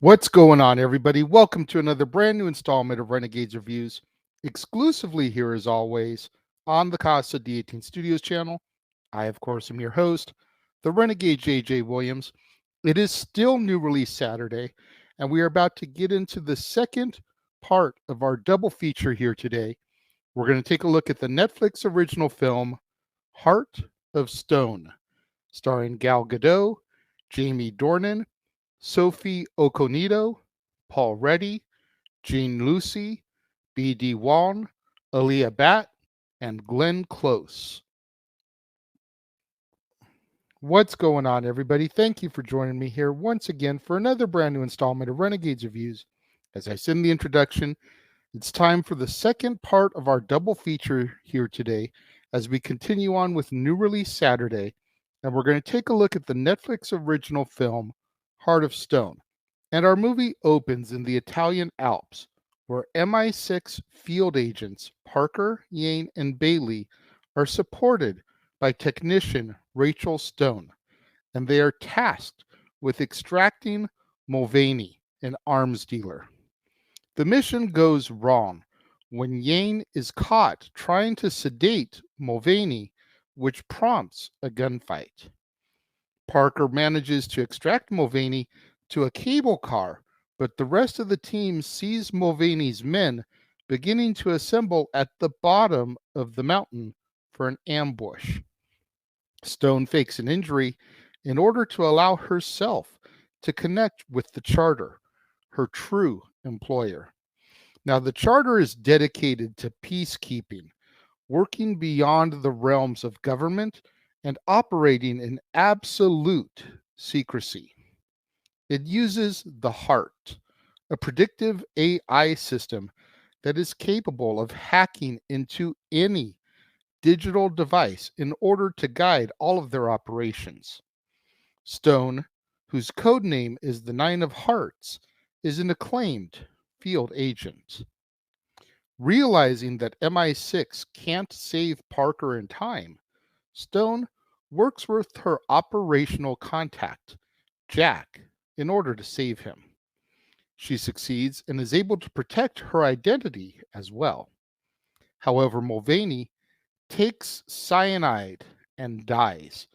What's going on, everybody? Welcome to another brand new installment of Renegades Reviews, exclusively here as always on the Casa D18 Studios channel. I, of course, am your host, the Renegade JJ Williams. It is still new release Saturday, and we are about to get into the second part of our double feature here today. We're going to take a look at the Netflix original film, Heart of Stone, starring Gal Gadot, Jamie Dornan, Sophie Okonedo, Paul Reddy, Jean Lucy, B.D. Wong, Aaliyah Bat, and Glenn Close. What's going on, everybody? Thank you for joining me here once again for another brand new installment of Renegades Reviews. As I said in the introduction, it's time for the second part of our double feature here today as we continue on with New Release Saturday, and we're going to take a look at the Netflix original film, Heart of Stone. And our movie opens in the Italian Alps, where MI6 field agents Parker, Yane, and Bailey are supported by technician Rachel Stone, and they are tasked with extracting Mulvaney, an arms dealer. The mission goes wrong when Yane is caught trying to sedate Mulvaney, which prompts a gunfight. Parker manages to extract Mulvaney to a cable car, but the rest of the team sees Mulvaney's men beginning to assemble at the bottom of the mountain for an ambush. Stone fakes an injury in order to allow herself to connect with the Charter, her true employer. Now, the Charter is dedicated to peacekeeping, working beyond the realms of government and operating in absolute secrecy. It uses the Heart, a predictive AI system that is capable of hacking into any digital device in order to guide all of their operations. Stone, whose code name is the Nine of Hearts, is an acclaimed field agent. Realizing that MI6 can't save Parker in time, Stone works with her operational contact, Jack, in order to save him. She succeeds and is able to protect her identity as well. However, Mulvaney takes cyanide and dies,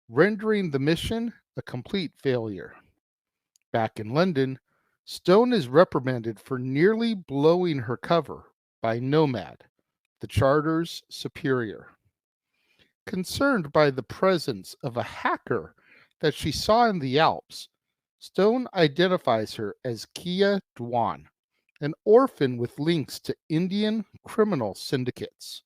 rendering the mission a complete failure. Back in London, Stone is reprimanded for nearly blowing her cover by Nomad, the Charter's superior. Concerned by the presence of a hacker that she saw in the Alps, Stone identifies her as Kia Dwan, an orphan with links to Indian criminal syndicates.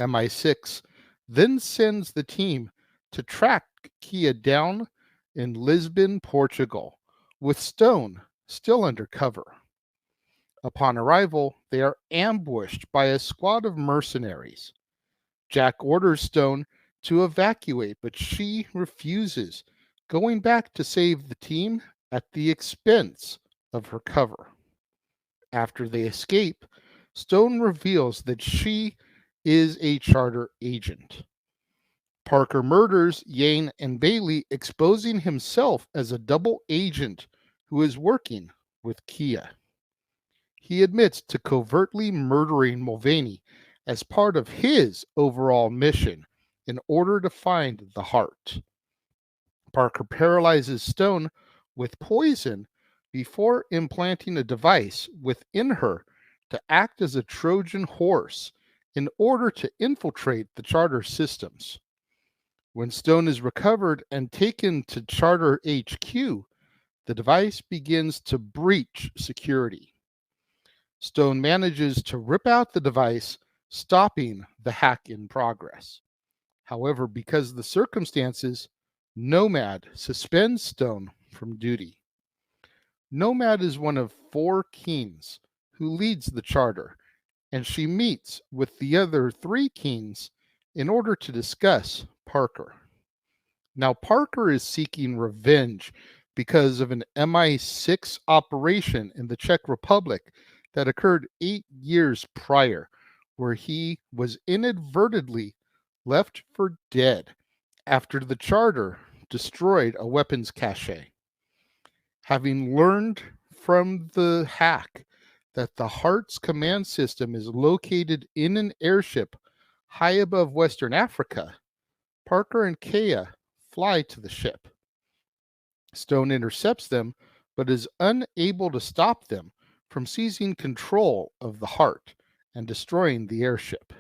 MI6 then sends the team to track Kia down in Lisbon, Portugal, with Stone still undercover. Upon arrival, they are ambushed by a squad of mercenaries. Jack orders Stone to evacuate, but she refuses, going back to save the team at the expense of her cover. After they escape, Stone reveals that she is a Charter agent. Parker murders Yane and Bailey, exposing himself as a double agent who is working with Kia. He admits to covertly murdering Mulvaney as part of his overall mission in order to find the Heart. Parker paralyzes Stone with poison before implanting a device within her to act as a Trojan horse in order to infiltrate the Charter systems. When Stone is recovered and taken to Charter HQ, the device begins to breach security. Stone manages to rip out the device, stopping the hack in progress. However, because of the circumstances, Nomad suspends Stone from duty. Nomad is one of 4 kings who leads the Charter, and she meets with the other 3 kings in order to discuss Parker. Now, Parker is seeking revenge because of an MI6 operation in the Czech Republic that occurred 8 years prior, where he was inadvertently left for dead after the Charter destroyed a weapons cache. Having learned from the hack that the Heart's command system is located in an airship high above Western Africa, Parker and Kea fly to the ship. Stone intercepts them, but is unable to stop them from seizing control of the Heart and destroying the airship.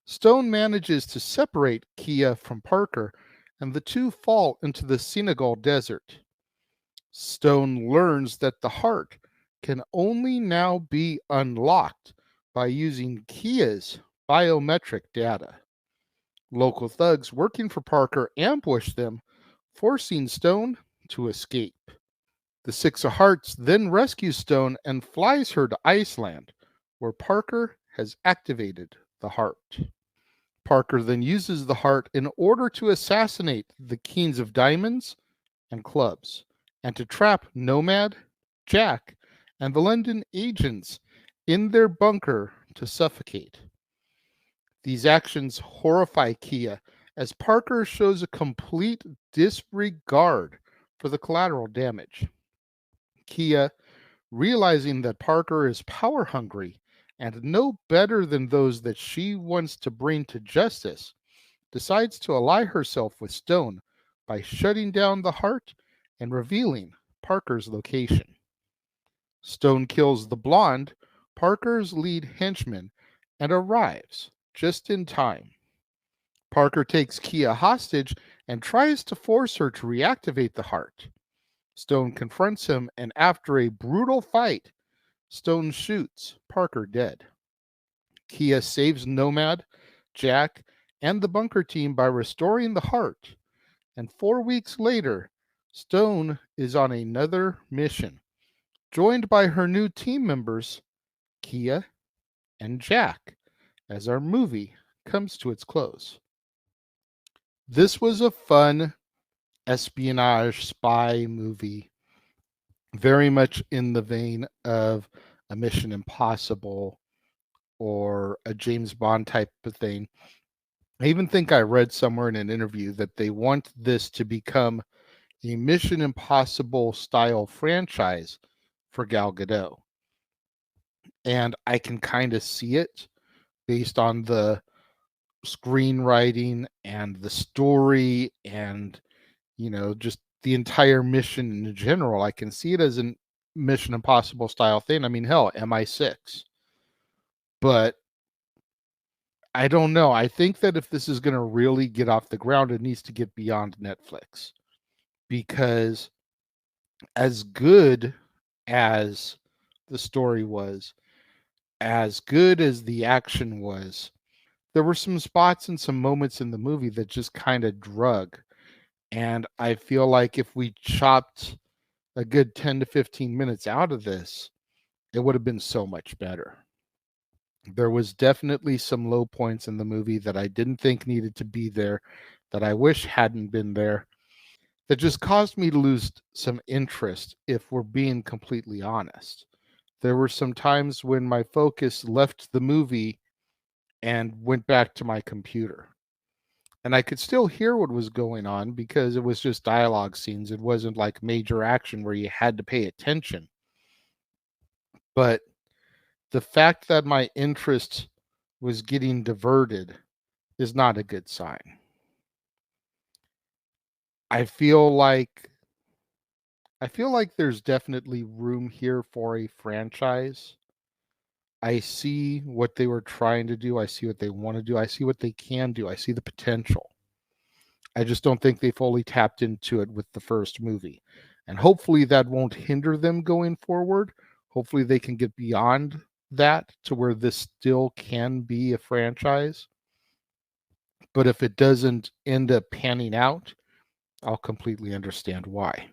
Stone manages to separate Kea from Parker, and the two fall into the Senegal desert. Stone learns that the Heart can only now be unlocked by using Kea's biometric data. Local thugs working for Parker ambush them, forcing Stone to escape. The Six of Hearts then rescues Stone and flies her to Iceland, where Parker has activated the Heart. Parker then uses the Heart in order to assassinate the Kings of Diamonds and Clubs, and to trap Nomad, Jack, and the London agents in their bunker to suffocate. These actions horrify Kea as Parker shows a complete disregard for the collateral damage. Kea, realizing that Parker is power hungry and no better than those that she wants to bring to justice, decides to ally herself with Stone by shutting down the Heart and revealing Parker's location. Stone kills the blonde, Parker's lead henchman, and arrives just in time. Parker takes Kea hostage and tries to force her to reactivate the Heart. Stone confronts him, and after a brutal fight, Stone shoots Parker dead. Kea saves Nomad, Jack, and the bunker team by restoring the Heart, and 4 weeks later, Stone is on another mission, joined by her new team members, Kea and Jack, as our movie comes to its close. This was a fun espionage spy movie, very much in the vein of a Mission Impossible or a James Bond type of thing. I even think I read somewhere in an interview that they want this to become a Mission Impossible style franchise for Gal Gadot. And I can kind of see it based on the screenwriting and the story and, just the entire mission in general. I can see it as a Mission Impossible style thing. I mean, hell, MI6. But I don't know. I think that if this is going to really get off the ground, it needs to get beyond Netflix. Because as good as the story was, as good as the action was, there were some spots and some moments in the movie that just kind of drug. And I feel like if we chopped a good 10 to 15 minutes out of this, it would have been so much better. There was definitely some low points in the movie that I didn't think needed to be there, that I wish hadn't been there, that just caused me to lose some interest, if we're being completely honest. There were some times when my focus left the movie and went back to my computer. And I could still hear what was going on because it was just dialogue scenes. It wasn't like major action where you had to pay attention. But the fact that my interest was getting diverted is not a good sign. I feel like there's definitely room here for a franchise. I see what they were trying to do. I see what they want to do. I see what they can do. I see the potential. I just don't think they fully tapped into it with the first movie. And hopefully that won't hinder them going forward. Hopefully they can get beyond that to where this still can be a franchise. But if it doesn't end up panning out, I'll completely understand why.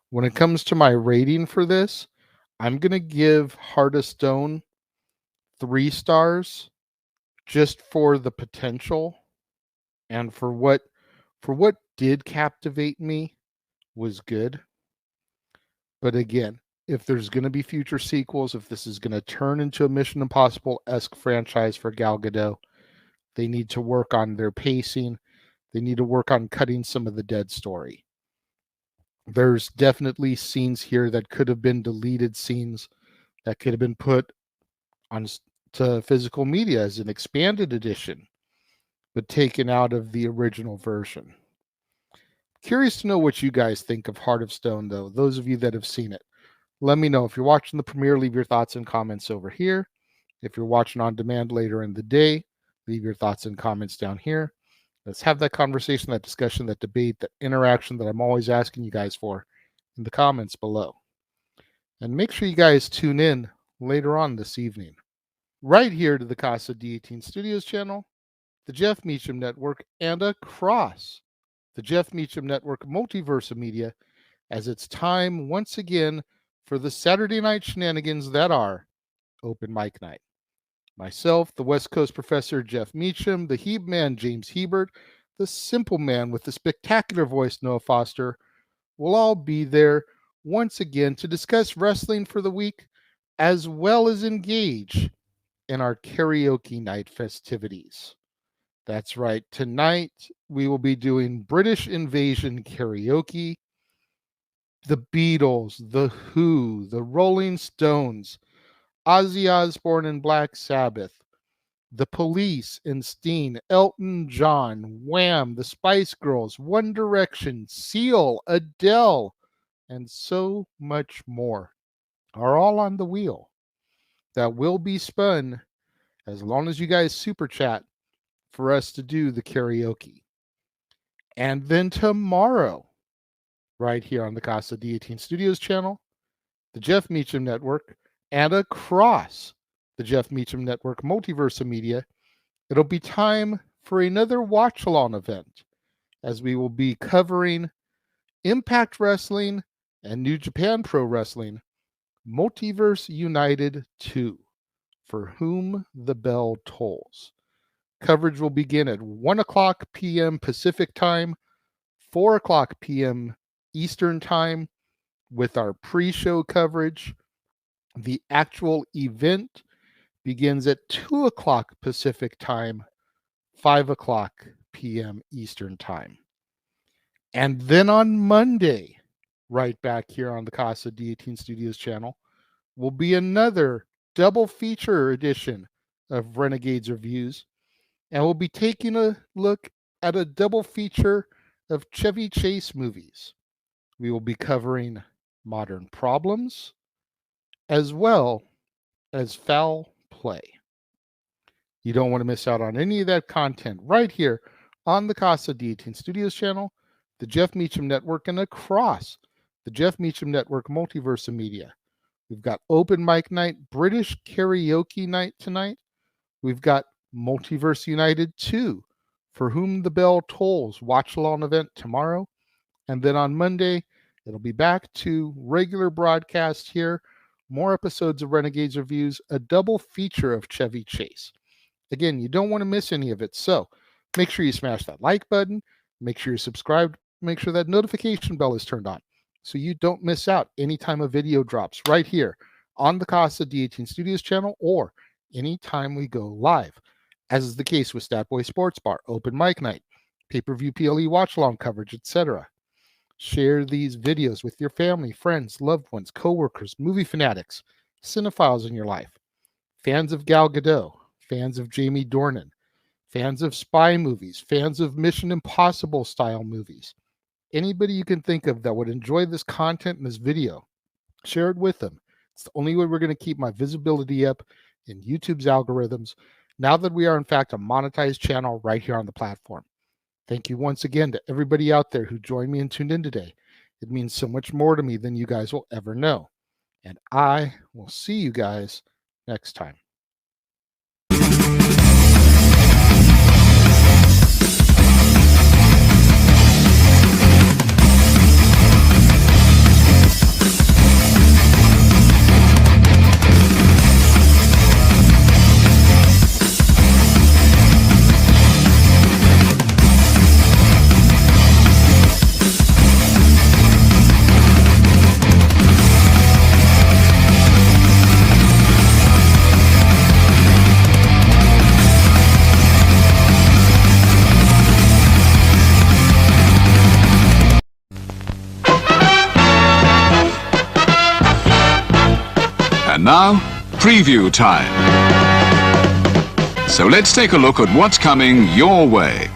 When it comes to my rating for this, I'm going to give Heart of Stone 3 stars just for the potential and for what did captivate me was good. But again, if there's going to be future sequels, if this is going to turn into a Mission Impossible-esque franchise for Gal Gadot, they need to work on their pacing. They need to work on cutting some of the dead story. There's definitely scenes here that could have been deleted scenes that could have been put on to physical media as an expanded edition, but taken out of the original version. Curious to know what you guys think of Heart of Stone, though. Those of you that have seen it, let me know. If you're watching the premiere, leave your thoughts and comments over here. If you're watching on demand later in the day, leave your thoughts and comments down here. Let's have that conversation, that discussion, that debate, that interaction that I'm always asking you guys for in the comments below. And make sure you guys tune in later on this evening, right here to the Casa D18 Studios channel, the Jeff Meacham Network, and across the Jeff Meacham Network multiverse of media, as it's time once again for the Saturday night shenanigans that are Open Mic Night. Myself, the West Coast professor Jeff Meacham, the Heeb man James Hebert, the simple man with the spectacular voice Noah Foster, will all be there once again to discuss wrestling for the week, as well as engage in our karaoke night festivities. That's right, tonight we will be doing British Invasion karaoke. The Beatles, The Who, the Rolling Stones, Ozzy Osbourne and Black Sabbath, The Police and Steen, Elton John, Wham, the Spice Girls, One Direction, Seal, Adele, and so much more are all on the wheel that will be spun as long as you guys super chat for us to do the karaoke. And then tomorrow, right here on the Casa D18 Studios channel, the Jeff Meacham Network, and across the Jeff Meacham Network multiverse of media, it'll be time for another watch-along event, as we will be covering Impact Wrestling and New Japan Pro Wrestling Multiverse United 2, For Whom the Bell Tolls. Coverage will begin at 1 o'clock p.m. Pacific Time, 4 o'clock p.m. Eastern Time, with our pre-show coverage. The actual event begins at 2 o'clock Pacific Time, 5 o'clock p.m. Eastern Time. And then on Monday, right back here on the Casa D18 Studios channel, will be another double feature edition of Renegades Reviews. And we'll be taking a look at a double feature of Chevy Chase movies. We will be covering Modern Problems, as well as Foul Play. You don't want to miss out on any of that content right here on the Casa D18 Studios channel, the Jeff Meacham Network, and across the Jeff Meacham Network multiverse of media. We've got Open Mic Night, British Karaoke Night tonight. We've got Multiverse United 2, For Whom the Bell Tolls watch-along event tomorrow. And then on Monday, it'll be back to regular broadcast here. More episodes of Renegades Reviews, a double feature of Chevy Chase. Again, you don't want to miss any of it. So make sure you smash that like button. Make sure you're subscribed. Make sure that notification bell is turned on so you don't miss out anytime a video drops right here on the Casa D18 Studios channel or anytime we go live, as is the case with Statboy Sports Bar, Open Mic Night, pay-per-view PLE watch-along coverage, etc. Share these videos with your family, friends, loved ones, coworkers, movie fanatics, cinephiles in your life, fans of Gal Gadot, fans of Jamie Dornan, fans of spy movies, fans of Mission Impossible style movies. Anybody you can think of that would enjoy this content in this video, share it with them. It's the only way we're going to keep my visibility up in YouTube's algorithms now that we are in fact a monetized channel right here on the platform. Thank you once again to everybody out there who joined me and tuned in today. It means so much more to me than you guys will ever know. And I will see you guys next time. now, preview time. So let's take a look at what's coming your way.